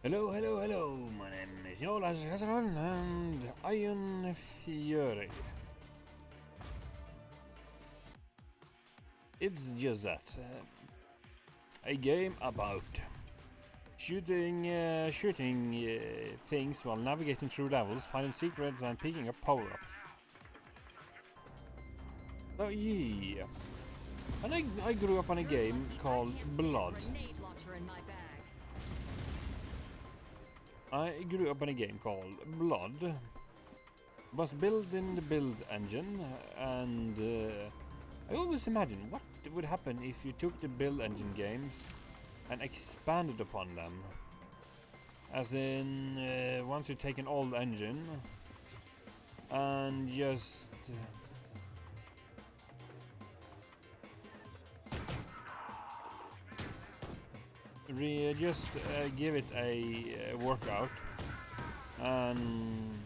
Hello, hello, hello. My name is Jolas Rezaron and Iron Fury. It's just that. A game about shooting things while navigating through levels, finding secrets and picking up power-ups. So yeah. And I grew up on a game called Blood. I grew up in a game called Blood. It was built in the build engine, and I always imagine what would happen if you took the build engine games and expanded upon them. As in, once you take an old engine and just give it a workout, and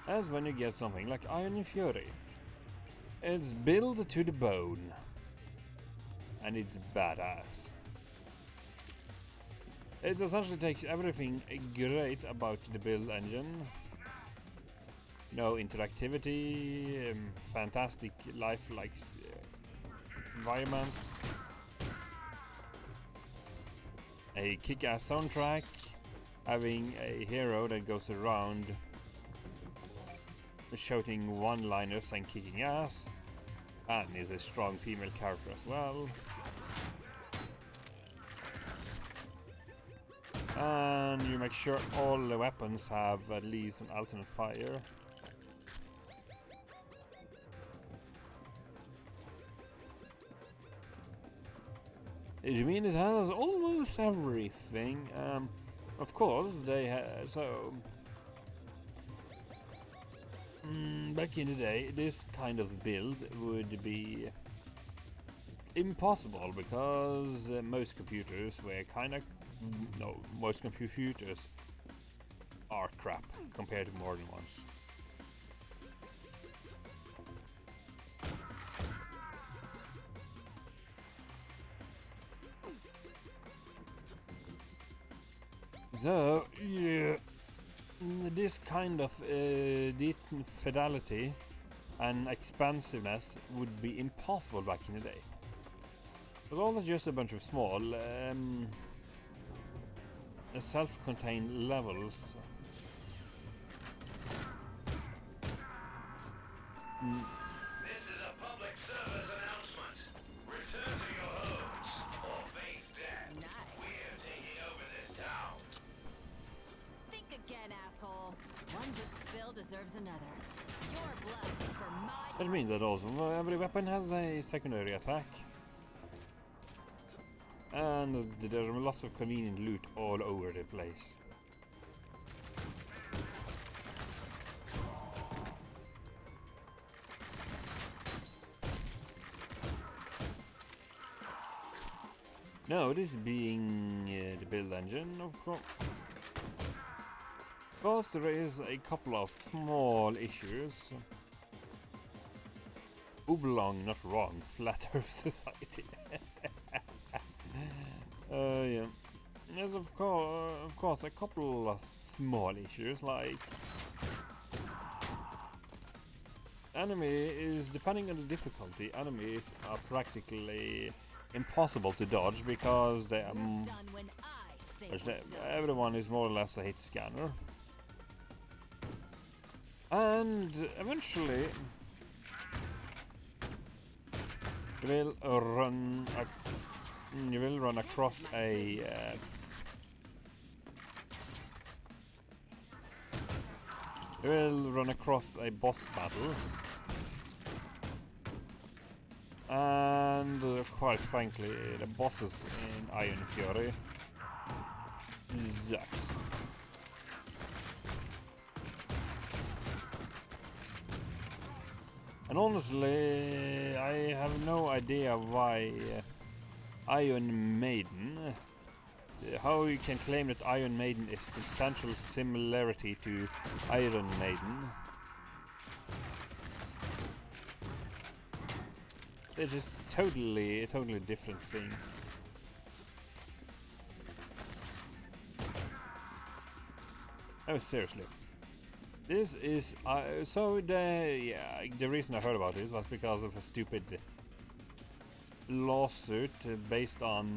that's when you get something like Iron Fury. It's built to the bone, and it's badass. It essentially takes everything great about the build engine. No interactivity, fantastic lifelike environments, a kick-ass soundtrack, having a hero that goes around shouting one-liners and kicking ass, and is a strong female character as well. And you make sure all the weapons have at least an alternate fire. I mean, it has almost everything. Of course, they have back in the day, this kind of build would be impossible because most computers were most computers are crap compared to modern ones. So, yeah, this kind of fidelity and expansiveness would be impossible back in the day. It was always just a bunch of small, self-contained levels. This is a public service announcement. Return to your homes or face death. Nice. We're taking over this town. Think again, asshole. One good spill deserves another. Your blood for my... That means that also every weapon has a secondary attack. And there are lots of convenient loot all over the place. Now, this being the build engine, of course. Of course, there is a couple of small issues. Oblong, not wrong. Flat Earth Society. Yeah. There's of course a couple of small issues, like enemy is, depending on the difficulty, enemies are practically impossible to dodge because they are everyone is more or less a hit scanner, and eventually you will run across a boss battle, and quite frankly, the bosses in Iron Fury sucks. And honestly, I have no idea why Iron Maiden, how you can claim that Iron Maiden is substantial similarity to Iron Maiden. It is a totally different thing. Oh, seriously. This is the reason I heard about this was because of a stupid lawsuit based on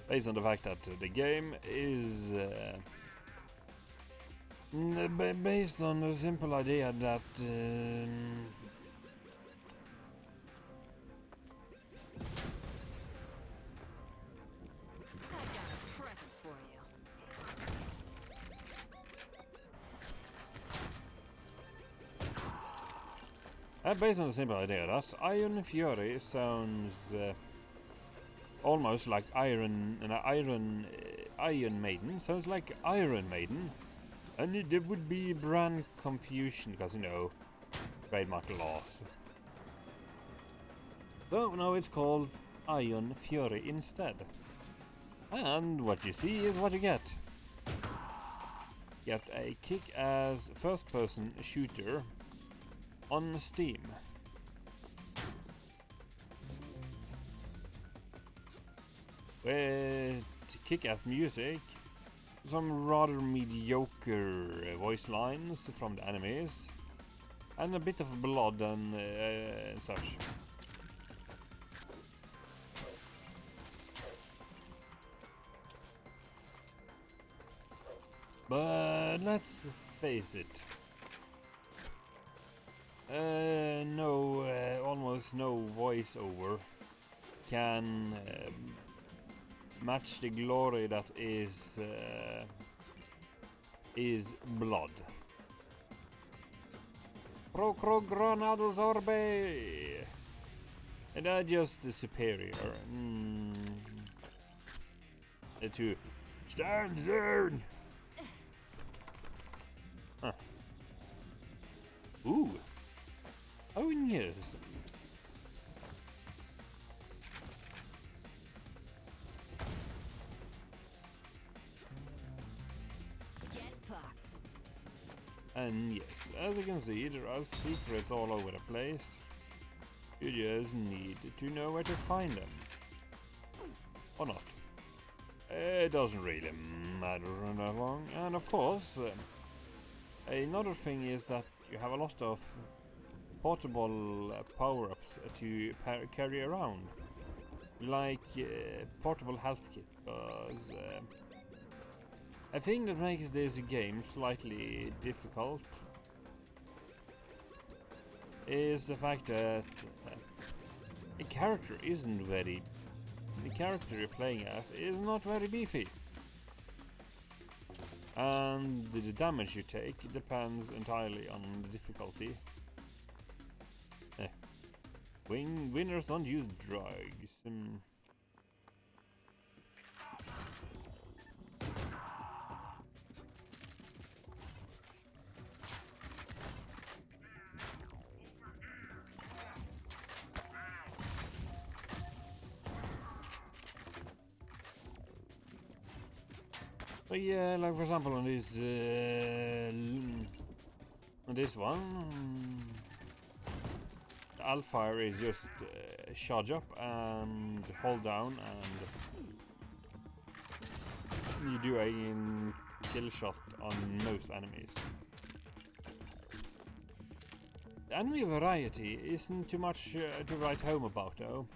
the fact that the game is based on the simple idea that I got a present for you. based on the simple idea that Iron Fury sounds almost like Iron Maiden sounds like Iron Maiden, and there would be brand confusion because, you know, trademark laws. So now it's called Iron Fury instead. And what you see is what you get. Get a kick-ass first-person shooter on Steam. With kick-ass music, some rather mediocre voice lines from the enemies, and a bit of blood and such. But let's face it. Almost no voiceover can match the glory that is blood. Pro Granado Zorbe! And they're just superior to stand down. Huh. Ooh. Oh yes. Get fucked. And yes, as you can see, there are secrets all over the place. You just need to know where to find them. Or not. It doesn't really matter that long. And of course, another thing is that you have a lot of portable power-ups to carry around. Like portable health kit. Because a thing that makes this game slightly difficult is the fact that the character you're playing as is not very beefy. And the damage you take depends entirely on the difficulty. Winners don't use drugs. But yeah, like for example on this one, the Alfire is just charge up and hold down, and you do a kill shot on most enemies. The enemy variety isn't too much to write home about though.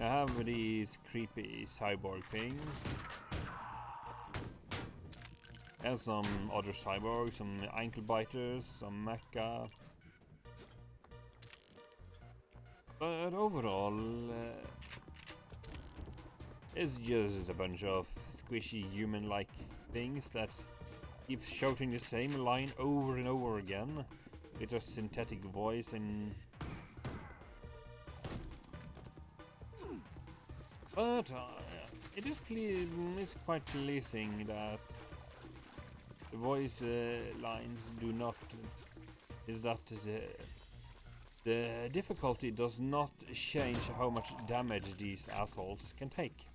I have these creepy cyborg things. And some other cyborgs, some ankle biters, some mecha. But overall, it's just a bunch of squishy human-like things that keep shouting the same line over and over again. It's a synthetic voice and... But it's quite pleasing that the voice lines do not... is that the difficulty does not change how much damage these assholes can take.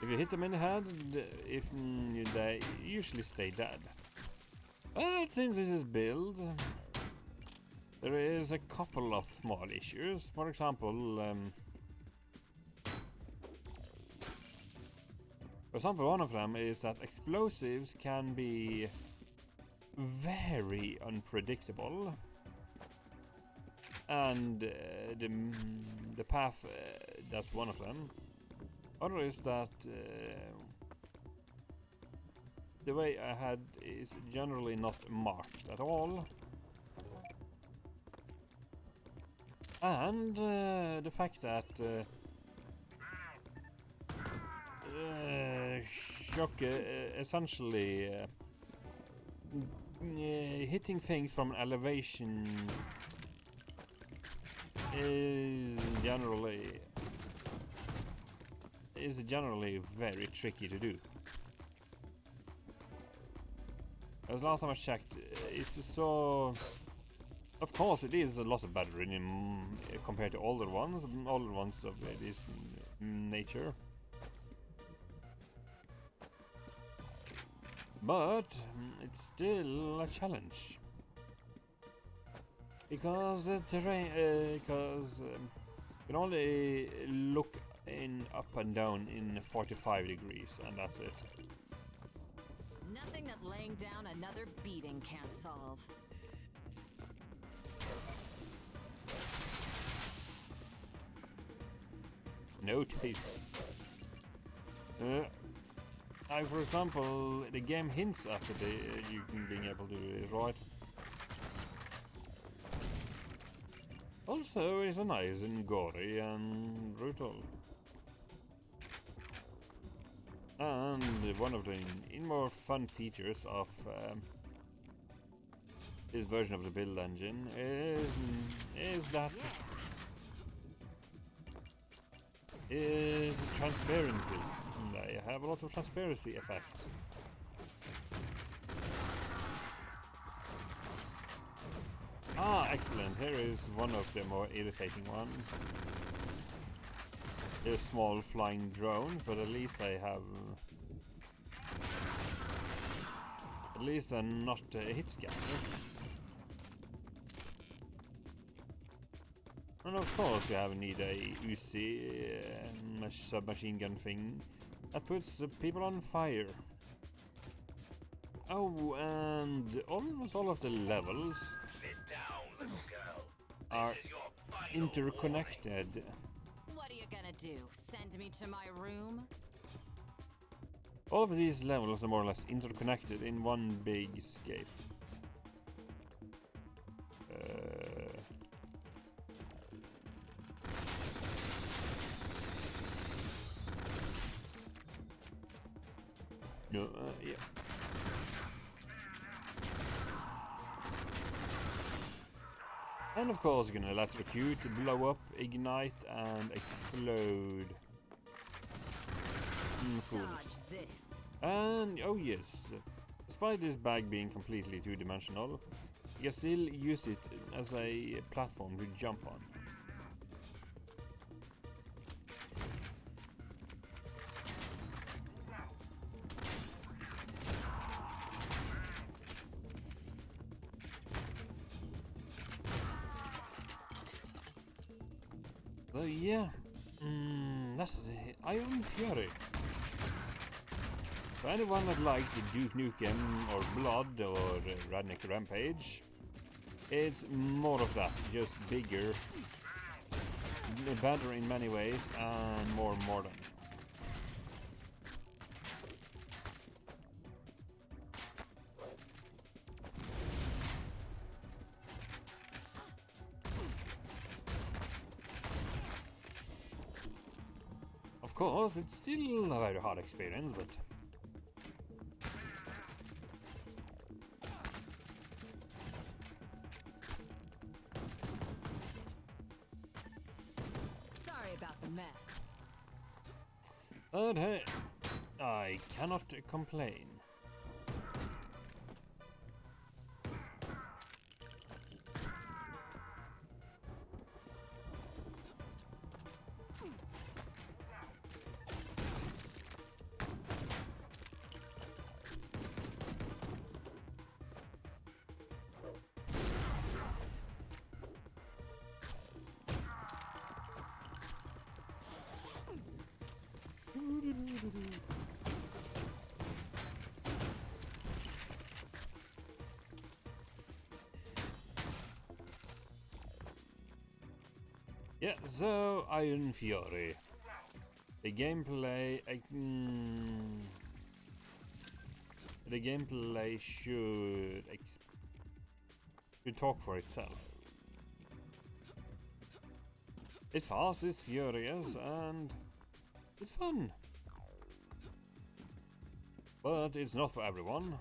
If you hit them in the head, they usually stay dead. But since this is build, there is a couple of small issues. For example, one of them is that explosives can be very unpredictable, and the path, that's one of them. Other is that the way ahead is generally not marked at all. And the fact that shock essentially hitting things from an elevation is generally very tricky to do. As last time I checked, it's so. Of course, it is a lot better compared to older ones of this nature. But it's still a challenge. Because the terrain, you can only look up and down in 45 degrees, and that's it. Nothing that laying down another beating can't solve. No taste. For example, the game hints at you being able to do it, right? Also, it's a nice and gory and brutal. And one of the more fun features of this version of the build engine is transparency. They have a lot of transparency effects. Ah, excellent. Here is one of the more irritating ones. They're small flying drones, but at least I have... At least they're not hit scanners. And of course you need a Uzi submachine gun thing that puts people on fire. Oh, and almost all of the levels are interconnected. What are you gonna do? Send me to my room? All of these levels are more or less interconnected in one big escape. Yeah. And of course you're gonna electrocute, blow up, ignite, and explode. Dodge this. And oh yes, despite this bag being completely two-dimensional, you can still use it as a platform to jump on. So yeah, that's the Iron Fury. For anyone that likes Duke Nukem or Blood or Redneck Rampage, it's more of that, just bigger, better in many ways, and more modern. Of course, it's still a very hard experience, but... Sorry about the mess. But hey, I cannot complain. Yeah, so Iron Fury. The gameplay, should talk for itself. It's fast, it's furious, and it's fun. But it's not for everyone.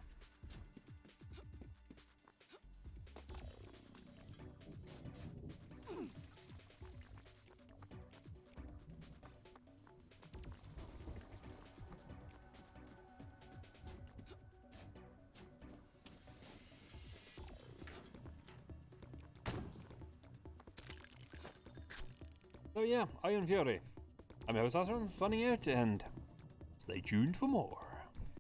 So yeah, Iron Fury. I'm your host Asron, signing out, and stay tuned for more.